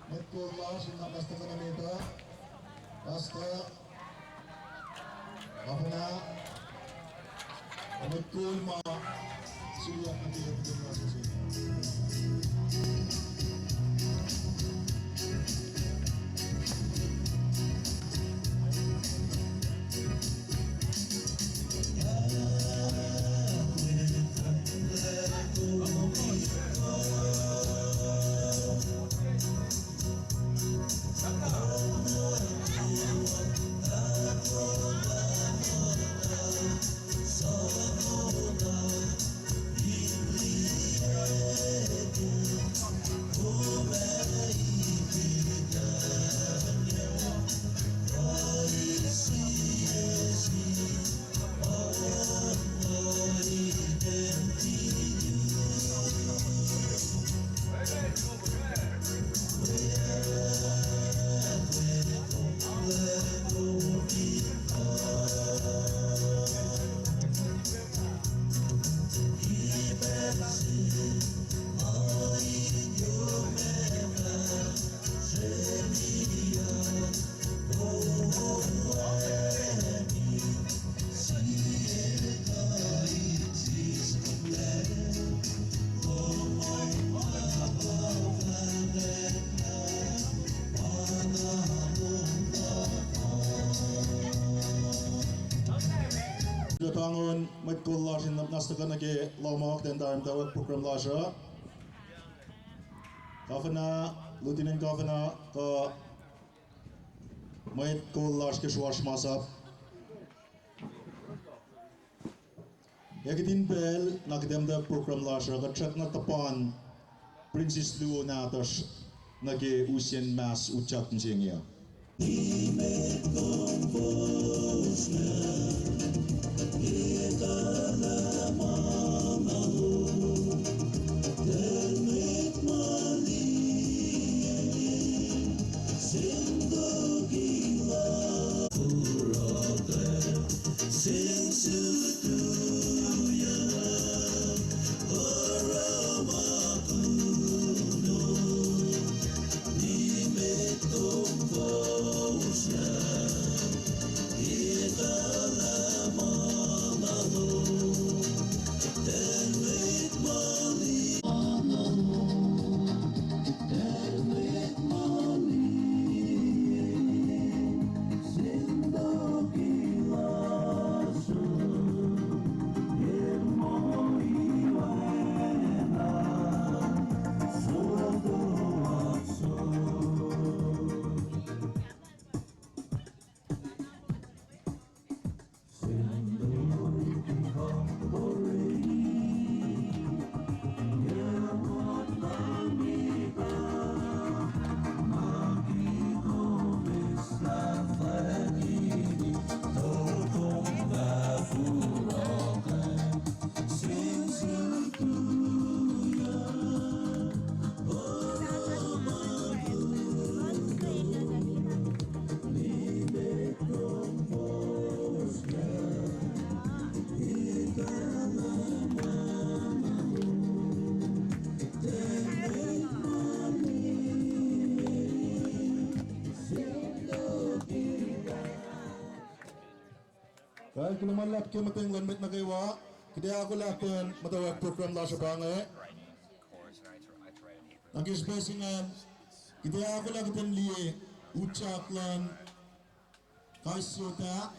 Septempuh, mwet na basta ka na nito. Basta ako na mwet ma suliyak na tiyak na susunod. Tangon mwet in nastakan ke lomak dan dalam tawak program lasha. Governor, Lieutenant Governor ke mwet ke swash masap. Yakitin pel nakdem da program lasha ke chat na tapan Princess Lelu natas nage usian mas ucap njengya. Dahil kulumalap kayo matayong lanmit na kaywa, kaya ako lapan matawag program la sa bangay. Ang kisbesingan, kaya ako lapan liye, ucap lan, kaisyota,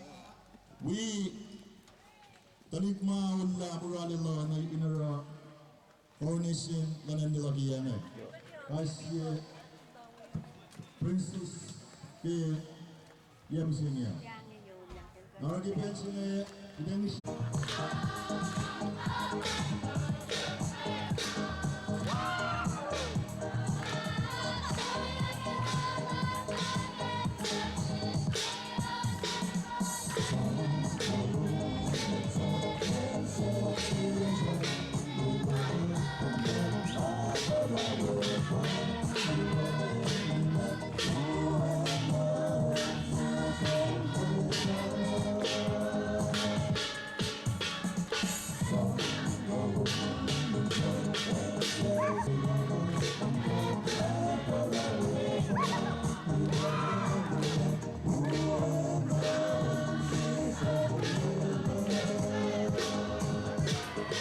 tanik maula muralila na inara, coronation ganan nila kiyane. Asiye Princess ke yamsinya. Naragi pensine ideng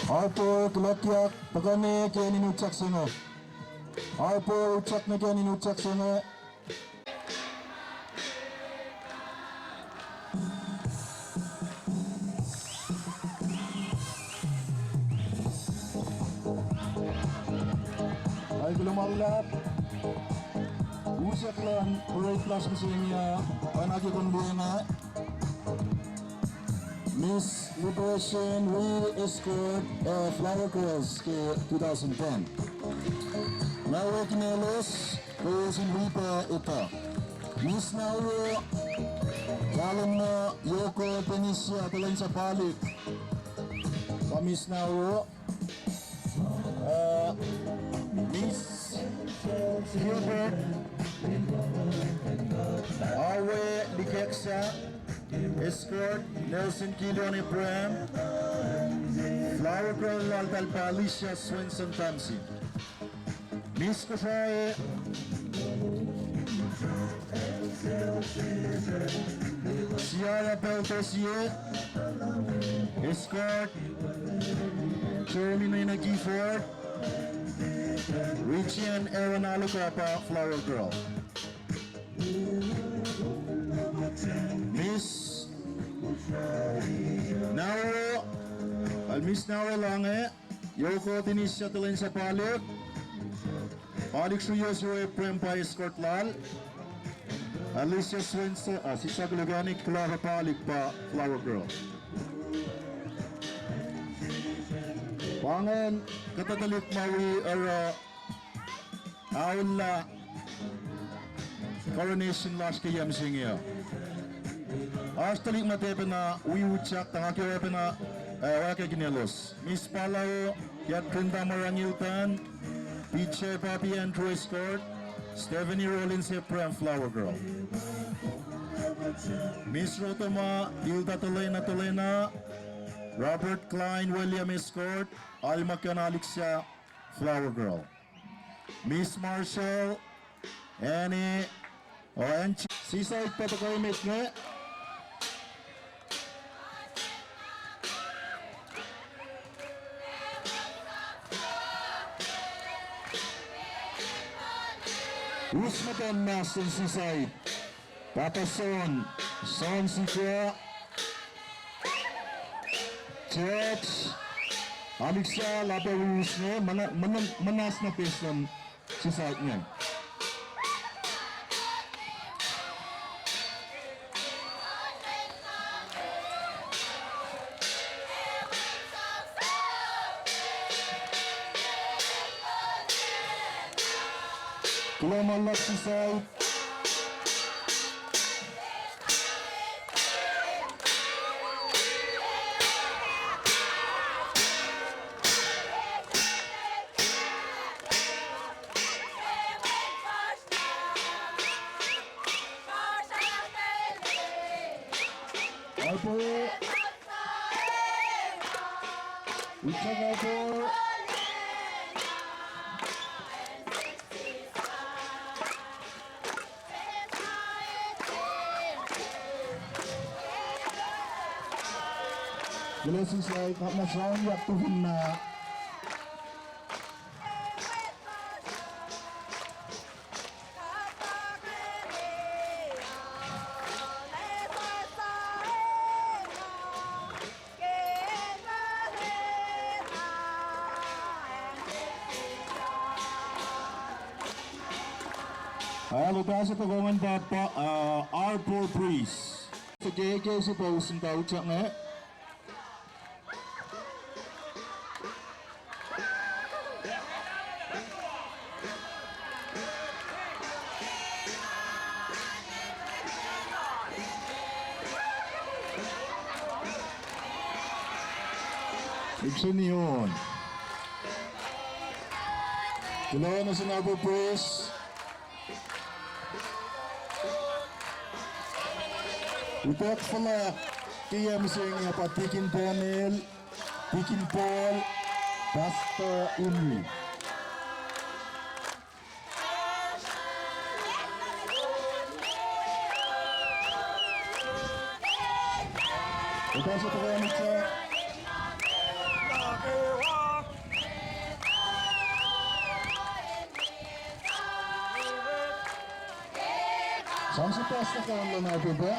Harpo kelatiak pagane ke ninucak singo. Harpo ucak na ke ninucak singo. Ay gulumalap. Usak lang parade class mesinnya panagi konbuena. Miss Liberation We Escort Flower Girls ke 2010. Nawe kinelos Kosin Ripa ito. Miss Nawe Kalong na Yoko Penisya talan sa palik. Pa Miss Nawe Miss Gilbert Awe Likeksa Escort Nelson Kilone Prem Flower Girl Laltalpa Alicia Swinson Tamsi Miss Kofaye Ciara Peltesier Escort Carolina Gifford Richie and Aaron Alukapa Flower Girl Miss Nauro Miss Nauro Lange Yoko Tinisya Talin sa Palik Palik Suyos Roy Prempa Escort Lal Alicia Swinson si Sagluganik Clara Palik pa Flower Girl Pangan Katatalit Mawi Ara Aula Coronation Last Kayam Singya Astalik matepe na uiuchak tangaki wepe na wake ginelos. Miss Palao Yat Kunda Maranyiltan PJ Papi Andrew Escort Stephanie Rollins Prem Flower Girl Miss Rotoma Hilda Tolena Robert Klein William Escort Alma Alexia Flower Girl Miss Marshall Annie Seaside Patakoy Mitne Usmatan Master Seaside Papa Son Sikra Church Alexia Lapawis ne manas na person Seaside niyan Kumalat Seaside Alpo Ucak Alpo Jelas Seaside nak masang waktu hina lupa sa pagongan Papa R4 Priest. Sa JK si Paus ang tauchak nga. Ibsen yun. Kailangan na sa R4 Priest. Ahkfulat kaya misalnya apa Tikin Panel, Tikin Paul, Pastor Umi. Kita setelah ini sampai pasti kalau nak coba.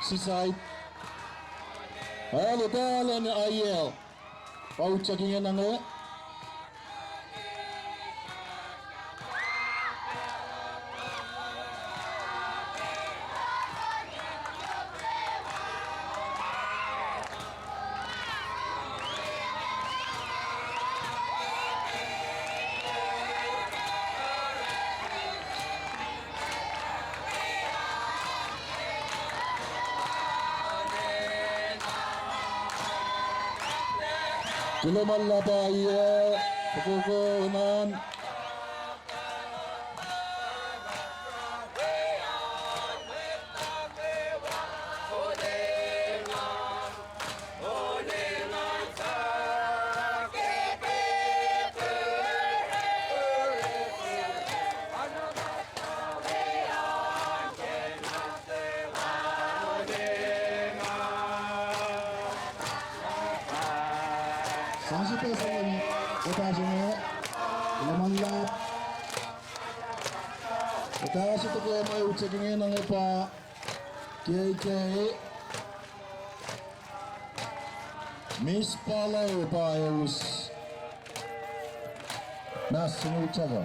Sisay. Halo dalan ayel. Pau cagingan nang Kuluman labaya, pagkukunan. Sampai pesan kita semua kuluman lab. Kita situ ko may ucapin ng pa KK Miss Palaw Payos nasunod siya.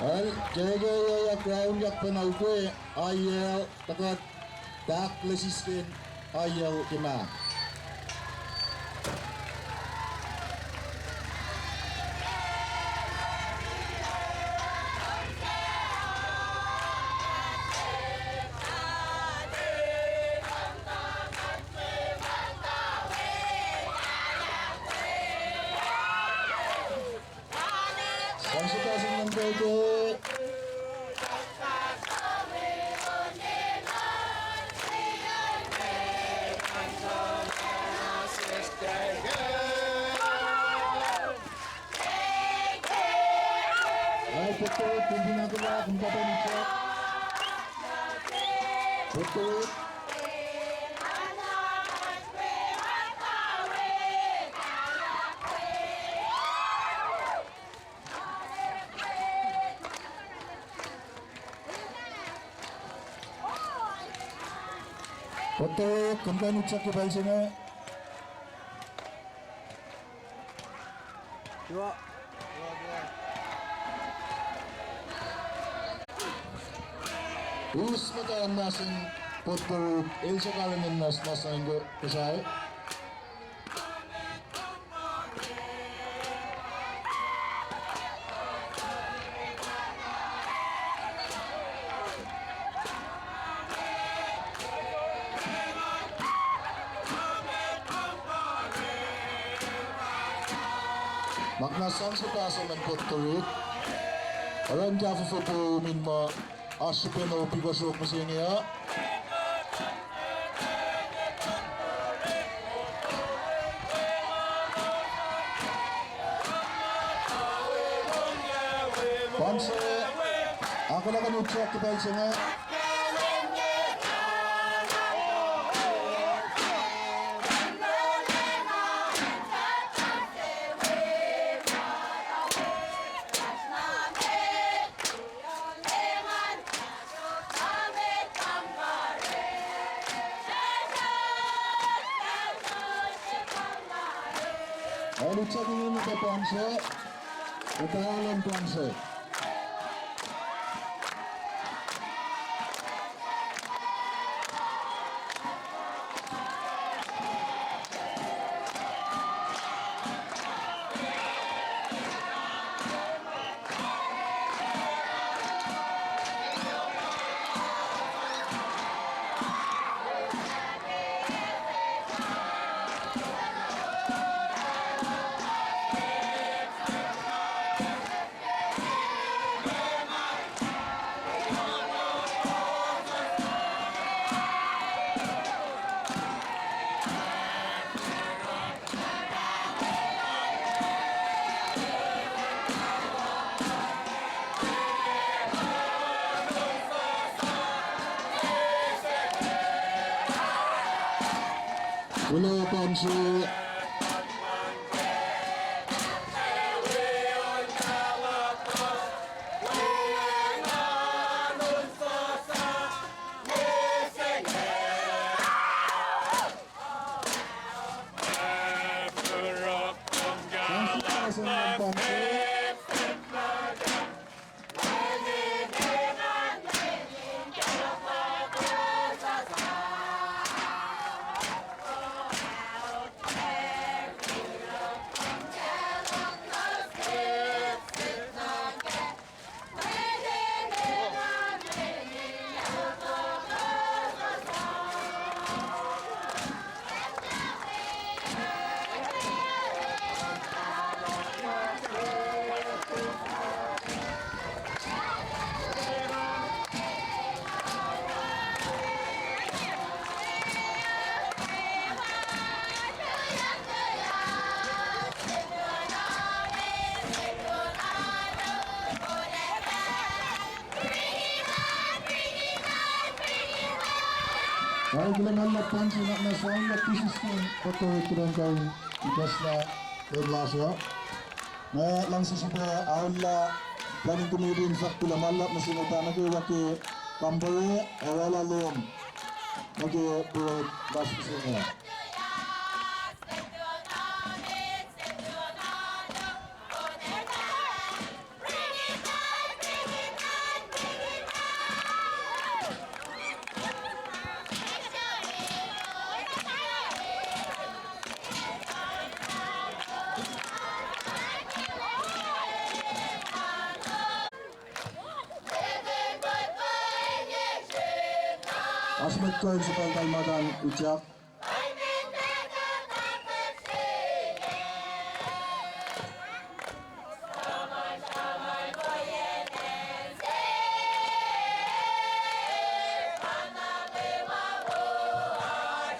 Al jaga ya ground yak penau kue ayel takat dak lesiskin ayel kema. Baby. Ay, betul, tinggi nak lah, kumpulan ini. Betul. Betul, kumpulan ucap ke balik sini. Dua. Us makan nasin betul, elsa kalian nasin go kesai. Magnasan sa kaso ng Puerto Alam niya po min ma asupen o pigosok mo siya niya. Panse, ako lang ang ucap kita siya nga. ucap ini ke Ponse, ke dalam Ponse. Wilayah Ponse. Baik, kita melihat Ponse nak nasawang na kisiskin foto turun kau ikas na Lasio. Na langsung sudah awal planning kemudian faktu malap masih mutana ke waki pambere awal luhn. Maka buat bahasa semua. Asmat kau supaya kalmakan ucap.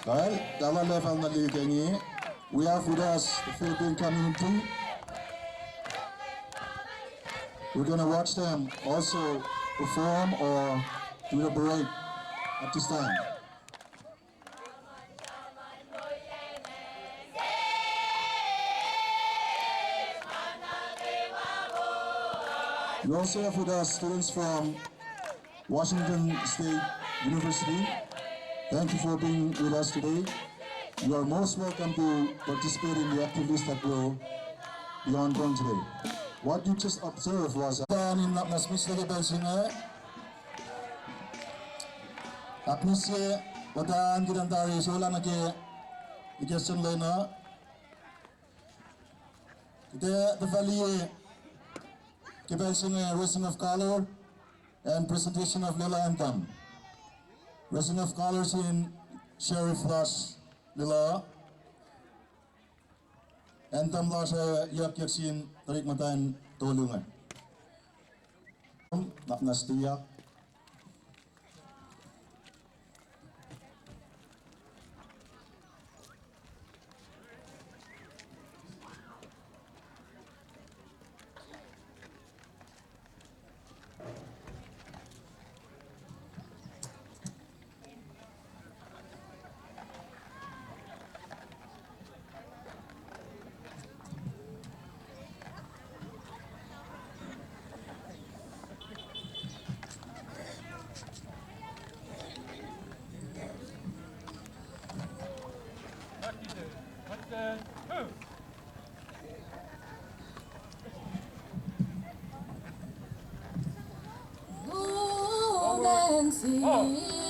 Well, dalam level na liga ini, we have with us the Philippine community. We're gonna watch them also perform or do the parade at this time. We also have with us students from Washington State University. Thank you for being with us today. You are most welcome to participate in the activities that will be ongoing today. What you just observed was Apnisye wadaan kirantari sola na ke ikiasan lena ite the valley kibelsing raising of color and presentation of Lila anthem. Raising of colors in Sheriff Flash Lila anthem la sa yak yaksin tarik matan tolungan naknas tiyak. Signado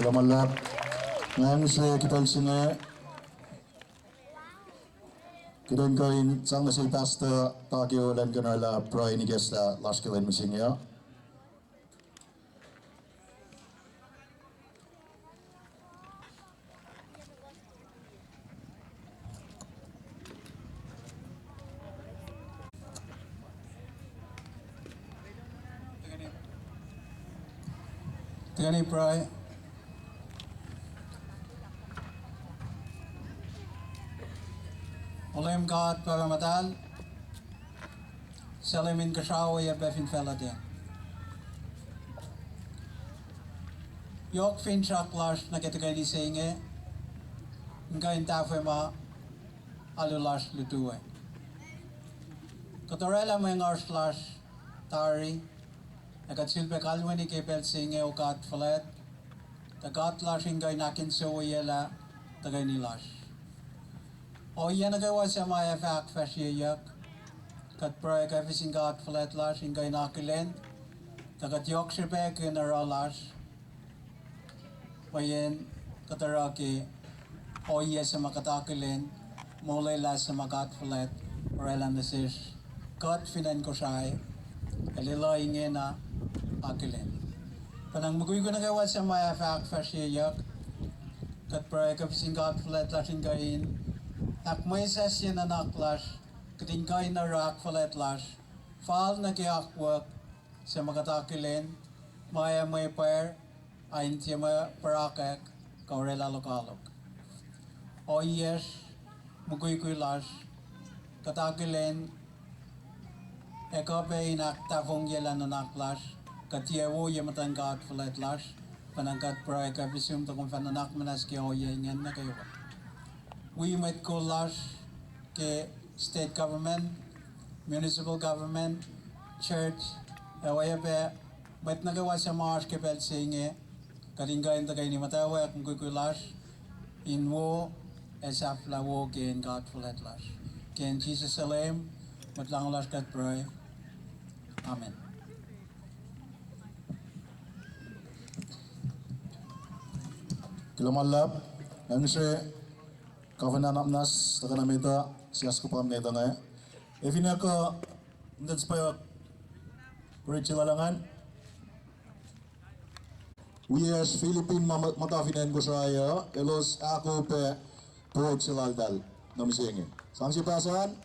Selamat ngayon sa kita sini kita kain sang nasi pasta takio dan kenala pro ini gesta last kalian musimnya. Tegani Prai. Olem God Paramatal. Selimin Kashawa ya Befin Feladia. Yok fin Shaklash na Ketegani Singe. Ngayon Tafema Alulash Lutue. Katorela mo yung Arslash Tari. Nagkatsilpe kalwani kepel singe o Ahkfulat. Tagatlash ingay nakin suwayela tagay nilash. O yan nagawa sa maya fact fashiyak. Kat pray kafising Ahkfulat lash ingay nakilen. Tagat yok sirpe kinaralash. Wayen kataraki o iya sa makatakilen. Mole la sa Ahkfulat. Orelan nasish. Kat finan ko siya. Kalila ingin na akilen. Panang maguy ko nagawa sa maya fact fashiyak. Kat pray kafising Ahkfulat lash ingayin. Akmay session na naklash, katingkay na Ahkfulat lash, faal na kiakwak sa makatakilen, maya may per, ayin siya may parakak, kaurela lokalok. O yes, muguy lash, katakilen, ekope inaktafong yela na naklash, katiyawo yamatang Ahkfulat lash, panangkat pra ekabisum to kung fananak manas ki o yan na kayo. We might collage ke state government, municipal government, church, ewayape, might nagawa sa marsh ke bel singe, karingayin tagay ni matawa kung kukulage, inwo, esafla wo ke in Ahkfulat lash. Ke in Jesus alem, matlang lash kat pray. Amen. Kilamalap, ang siya kawanan amnas takanamita sias ko pam neta nga. Evina ko ndan spaya lalangan. Wies Philippine matafinen ko saya elos ako pe tuog silaldal na misingi. Sang si pasan.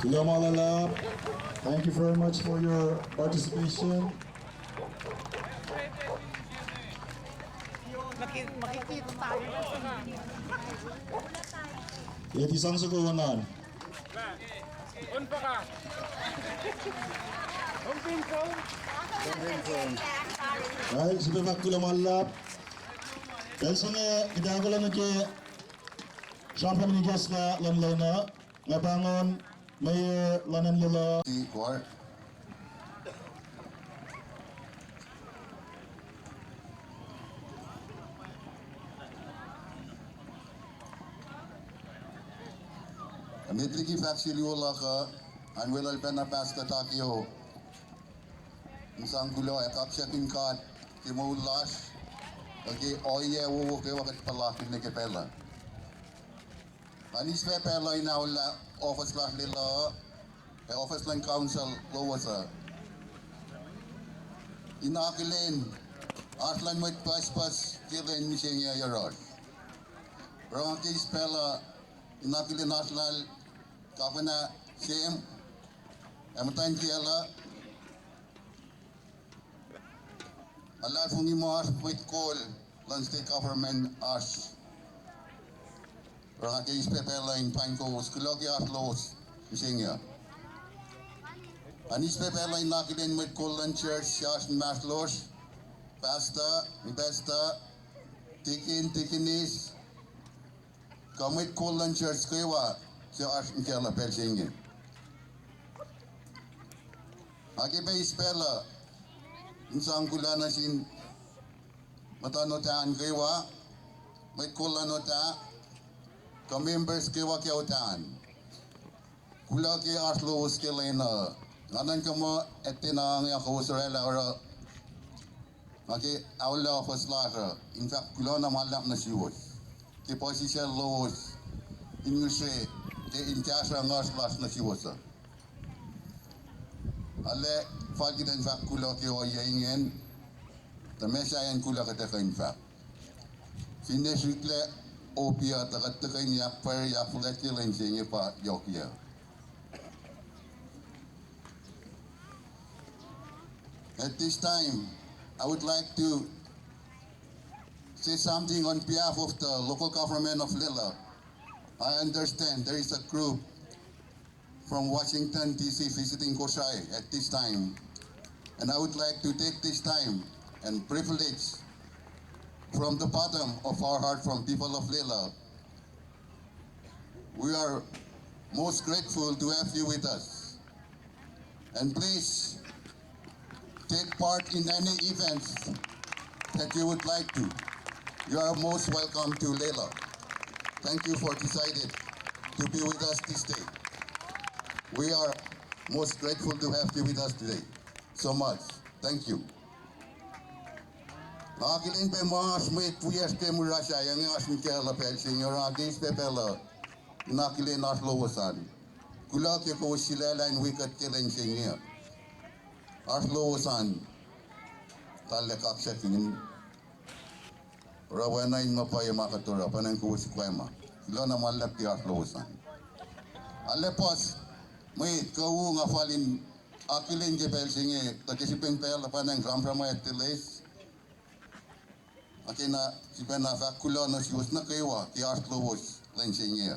Malala, thank you very much for your participation. Makikita tayo. Isang sagunan. Unpa ka. Umpingkong. Baik, sebab aku malap. Dan sana kita ako lang sampai menigas na lamlana ngabangon Mayor Lanan Lula. Medliki faksili wala ka anwelal pena pasta takio isang gulo ay kapsyatin kat kimaulas agi oye wo ke wakat palakin ne kepela anis pe pela ina wala office lah lila office lang council lo wasa inakilen aslan mo pas kilen misenya yarod rong kis pela inakilen aslan kapana same amatan kiala Allah fungi mas with call land state government as ranga kis pepela in panko skulogi atlos misenya anis pepela in nakilen with call land church yas maslos pasta besta tikinis kamit call land church kaiwa so as mikela persingin agi be ispela insang kulana sin matanotan kaiwa may kulanota ka members kaiwa kyautan kula ki aslo uskelena nganan kamo etinang ya kawsrela ora agi awla faslara in fact kulana malap na siwos ki posisyon los inyuse de intiasa ngas las na siwosa ale fagi den fak kulo ke o yingen ta mesa yan kula ka ta kain fak finish rikle opia ta ka ta kain yak par ya fulet ke len jenye pa yokia at this time I would like to say something on behalf of the local government of Lila. I understand there is a group from Washington DC visiting Koshai at this time, and I would like to take this time and privilege from the bottom of our heart from people of Lila. We are most grateful to have you with us, and please take part in any events that you would like to. You are most welcome to Lila. Thank you for deciding to be with us this day. We are most grateful to have you with us today. So much. Thank you. Nakilin pe mas mwet puyas ke murasya yang asin ke la pel senyor agis pe pela. Nakilin as lowasan. Kula ke ko silala in wikat ke len senyor. As lowasan. Talle kapsa kinin rawana in mapaya makatura panang ko si kwema lo na malap ti atlosan alle pos may kawu nga falin akilin je pel singe takisipeng pel panang ramrama etiles akina sipena vakulo no siwas na kaywa ti atlos len singe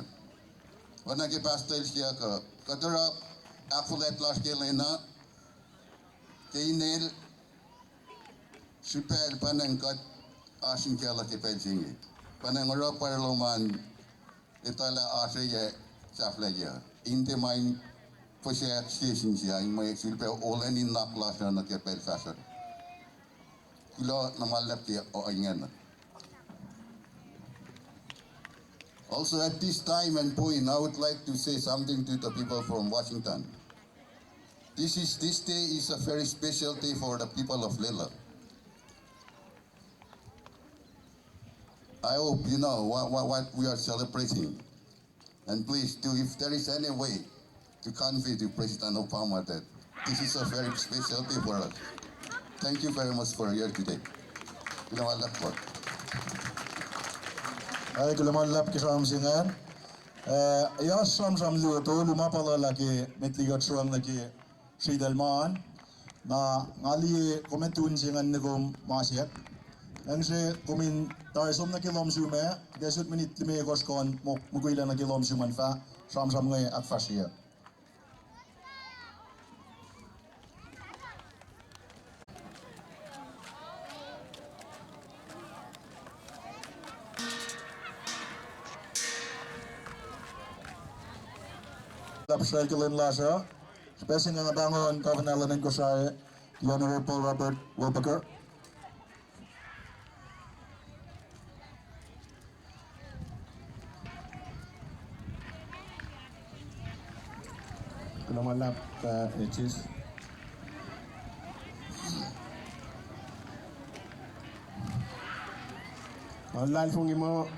wana ke pastel siya ka kadura Ahkfulat las ke lena keinel supel panang kat asin kala ke pensingi panang ora parloman itala asye safleja inte main posya season siya in may silpe olen in naklas na ke pelfasar kilo namalap ti o ingen. Also at this time and point I would like to say something to the people from Washington. This day is a very special day for the people of Lila. I hope you know what we are celebrating. And please do, if there is any way to convey to President Obama that this is a very special day for us. Thank you very much for here today. You know, I love God. Ay kulamalap kisam singan. Ja samsam luto lumapala lagi metliga truang lagi Shidalman na ngali komentun singan nagom masyat. Ang se komin tarsom na kilom sume desut minit lime koskon muguila na kilom suman fa samsam ngay at fasya. Upcycling Lasha, spacing ang bangon Kavanalan ko sa the Honorable Robert Wilbaker. Kulamalap Echis. Online fung imo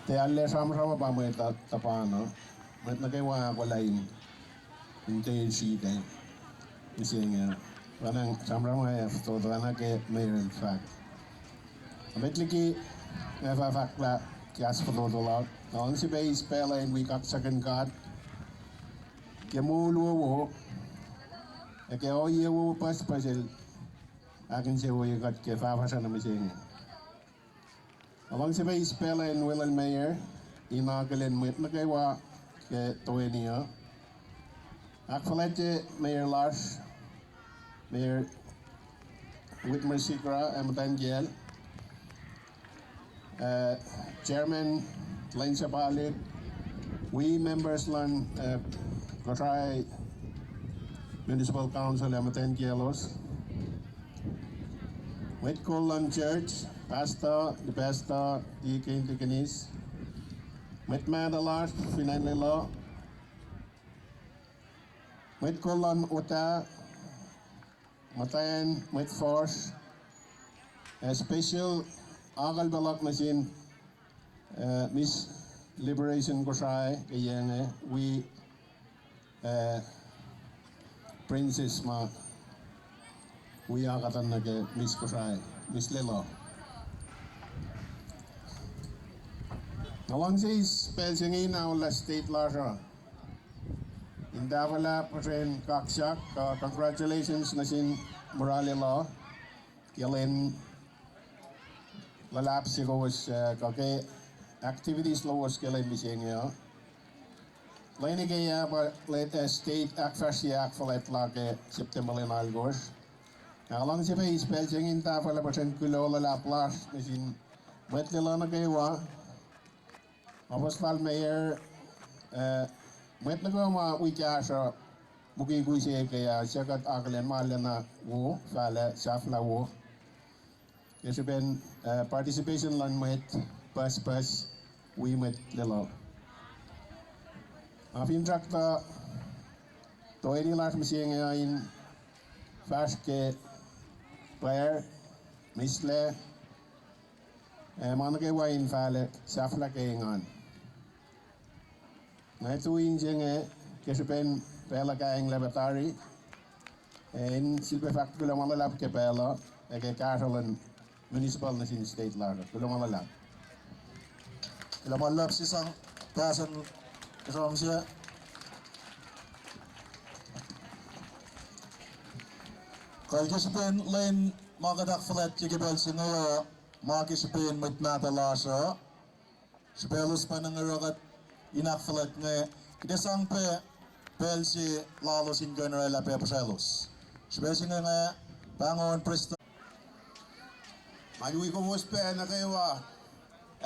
te alle sama-sama pa mo tapano. Met na kayo ko lain. Inte sida. Ising wanang sama-sama ya to na ke mayor fact. Met liki fakla kias for the lot. On si base spela in we got second card. Kemulu wo. Eke o ye wo pas pasel. Akin se wo ye got ke fa sa na mising. Along si base spela in Willen Mayor. Inagalen met na kayo ke toenia. Ahkfulat Mayor Lars, Mayor Whitmer Sikra, Amtangel, Chairman Len Sabalit, we members lan Kotrai Municipal Council Amatangelos, Wet Kolan Church, Pastor, the Pastor, Deacon, Deaconess, Met Madalas, Finally Law, Met Kolan Uta, Matayan, Met Force, a special Agal Balak Machine, Miss Liberation Kosai, Kayane, we Princess Ma, we Agatan Nage, Miss Kosai, Miss Lelu. Along these spells in our state larger. In Davala, Patrin Kakshak, congratulations, Nasin Morale Law, Kilin Lalap Sigos, Kake activities law was Kilin Misenio. Lenigaya, but let a state Ahkfulat Lake Septempuh in Algos. Along the way, spells in Davala, Patrin Kulo Laplas, Nasin Wetlana Gawa. Apostol Mayor, met na ko wika sa mugi kuisi kaya siyagat akalen malana wo fala safla wo. Kasi ben participation lan met pas we met lelo. Afin trakta to ini las misi ngayon fast ke player misle mana ke wain fala safla ke ngan. Ngay tuwing jenge kesepen pela kaeng labatari en silpe fakt kulo malalap ke pela ke Catalan municipal na sin state lar kulo malalap Ilamalap si sang tasan kasama siya. Kaya kasipen lain mga Ahkfulat kikibel singayo mga kasipen mitmatalasa sipelos pa ng arakat Ahkfulat nga kidasang pe pelsi lalos in general pe paselos. Spesi nga bangon presto. Manui ko muspe na kayo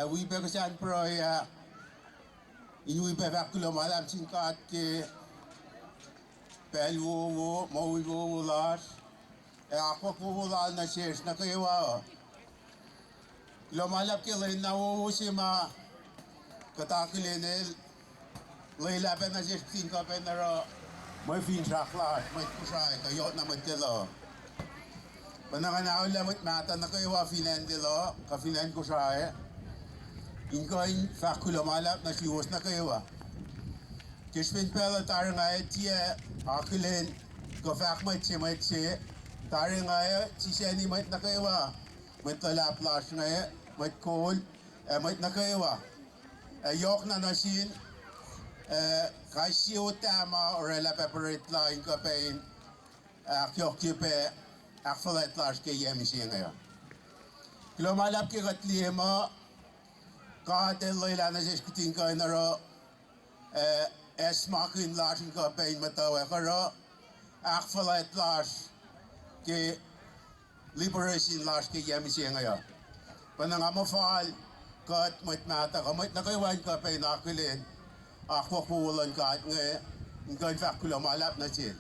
we pe kasan pro ya inui pe vakulo malam singkat ke pelwo mo las ako ko wala na shares na kayo lo malap ke lain na si ma katakilin Leila pe na shares singkat pe na ro may fin saklas may kusay kayo na magtelo Pananganaw lamot mata na kayo finandilo, ka-finan ko siya Inkoin fakulo malap na siwas na kayo Kishpin pala taro nga tiya akilin ko fak mat si taro nga siseni mat na kayo Mat talap lash nga mat cool mat na kayo yok na nasin kasi utama orela pepperit line ko pain yok kipe Ahkfulat lars ke yemişin ya. Kilomalap ki katliyema kahatel loyla na seskutin ka inaro esmakin larsin ka pain matawa karo Ahkfulat lars ke liberation lars ke yemişin ya. Panangamo faal kat mwet mata ka mwet nakaiwan ka pain akulin akwakulan ka ngan kilomalap na sin.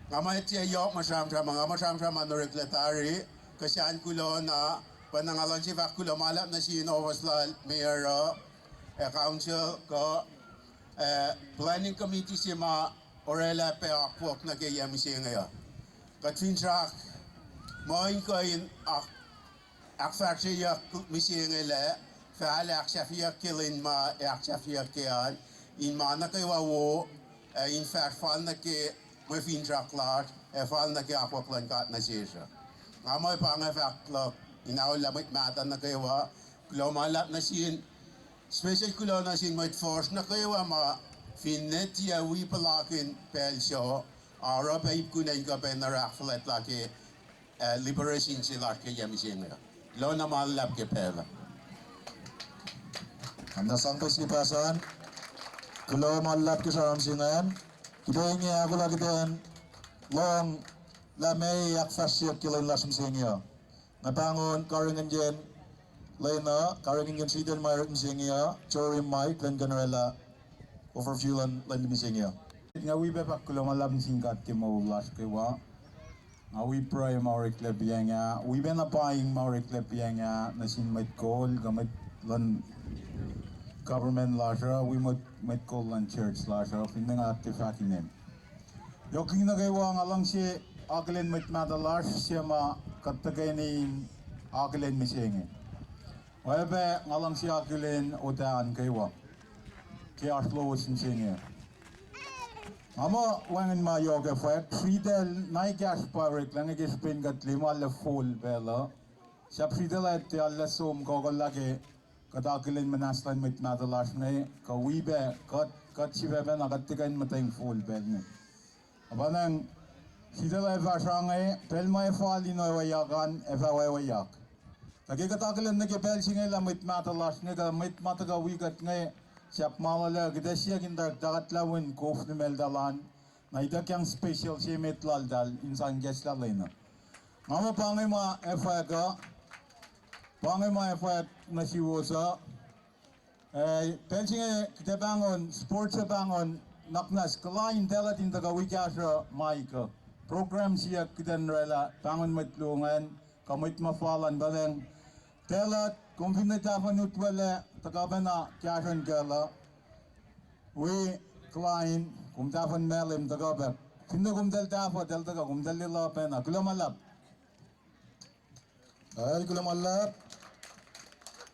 Ngamay tiya yok masam-sama noreklatari kasyan kulo na panangalan si kulo malap na si Novoslal Mayor Council ko Planning Committee si ma orela pe akpok na kaya misi ngayon. Katfinsak moin ko in akfarsi yak misi ngayon faal aksafiyak kilin ma aksafiyak kiyan in ma na kayo wo in fact faal na ki Moi finra klart, fall na kaya ako kat na siya. Nga mo pangay faklok, inaula mo mata na kayo kulo malap na sin, special kulo na sin mo force na kayo ma finnet ya wi palakin pel show, ara pa ipkunan ka pa na Ahkfulat laki liberation sila kaya misin nga. Lo na malap ke pela. Ang nasangkos kipasan, kulo malap kisam singan. Kidenge ako lagi din long lamay akfasya kilay lasem singyo. Napangon karingan jen lena karingan jen sidel mayroon singyo. Chorim mai klen ganarela overfuelan len singyo. Nga wibe pa kulo malab singkat ke mo las ke wa. Nga wi pray maurik lepianga. Wibe na paing maurik lepianga na sin met call gamet lan government lasha we met call lan church lasha pinang artifact inem. Yoking na kaywa ngalang si Aglen met madalas siya ma katagay ni Aglen misenge. Wabe ngalang si Aglen utaan kaywa. Kaya slow singe. Amo wangan ma yoga fat Fidel naigas parik lang igispin gat lima le full bela. Siya Fidel at alla sum kogolake Katakilen manaslan mit madalas ngay kawibe kat si bebe nakatikan mateng full bel ni. Abanang Fidel ay fasangay pel may fali no wayakan efa wayak. Lagi katakilen nagipel singay lamit madalas ngay mit mataga wigat ngay siap malala kita siya kindak dagat lawin kof ni meldalan na idak yang special si metlal dal insan gas lalena. Ngamo pangay ma efa ka Pangay mga effort na siwosa. Pensing kita bangon, sports bangon, naknas, kalain telat in taga wikasya maika. Program siya kita nrela, bangon matlungan, kamit mafalan baleng. Telat, kung pinatafan utwala, taga ba na kasyan kala. We, kalain, kung tafan melim, taga ba. Pinda kumdal tafa, del taga, kumdal lila pena, kulamalap. Dahil kulamalap.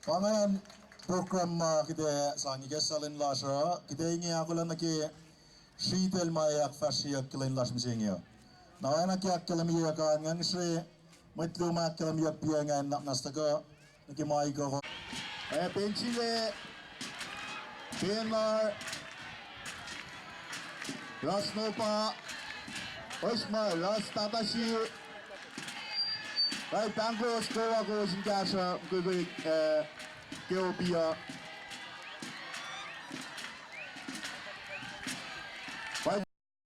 Pangayan program kita sangi kesalin lasra kita ingin aku lan naki shitel mayak fasya kilen las misingyo. Nawa naki akalam iya kan ngan sri metro mak kalam iya piangan nak nastaga naki mai ko. Penchile PNR Rasnopa Osmar Ras Tatashi Right, Bangor Skoa goes in Gasha, good Gilbia.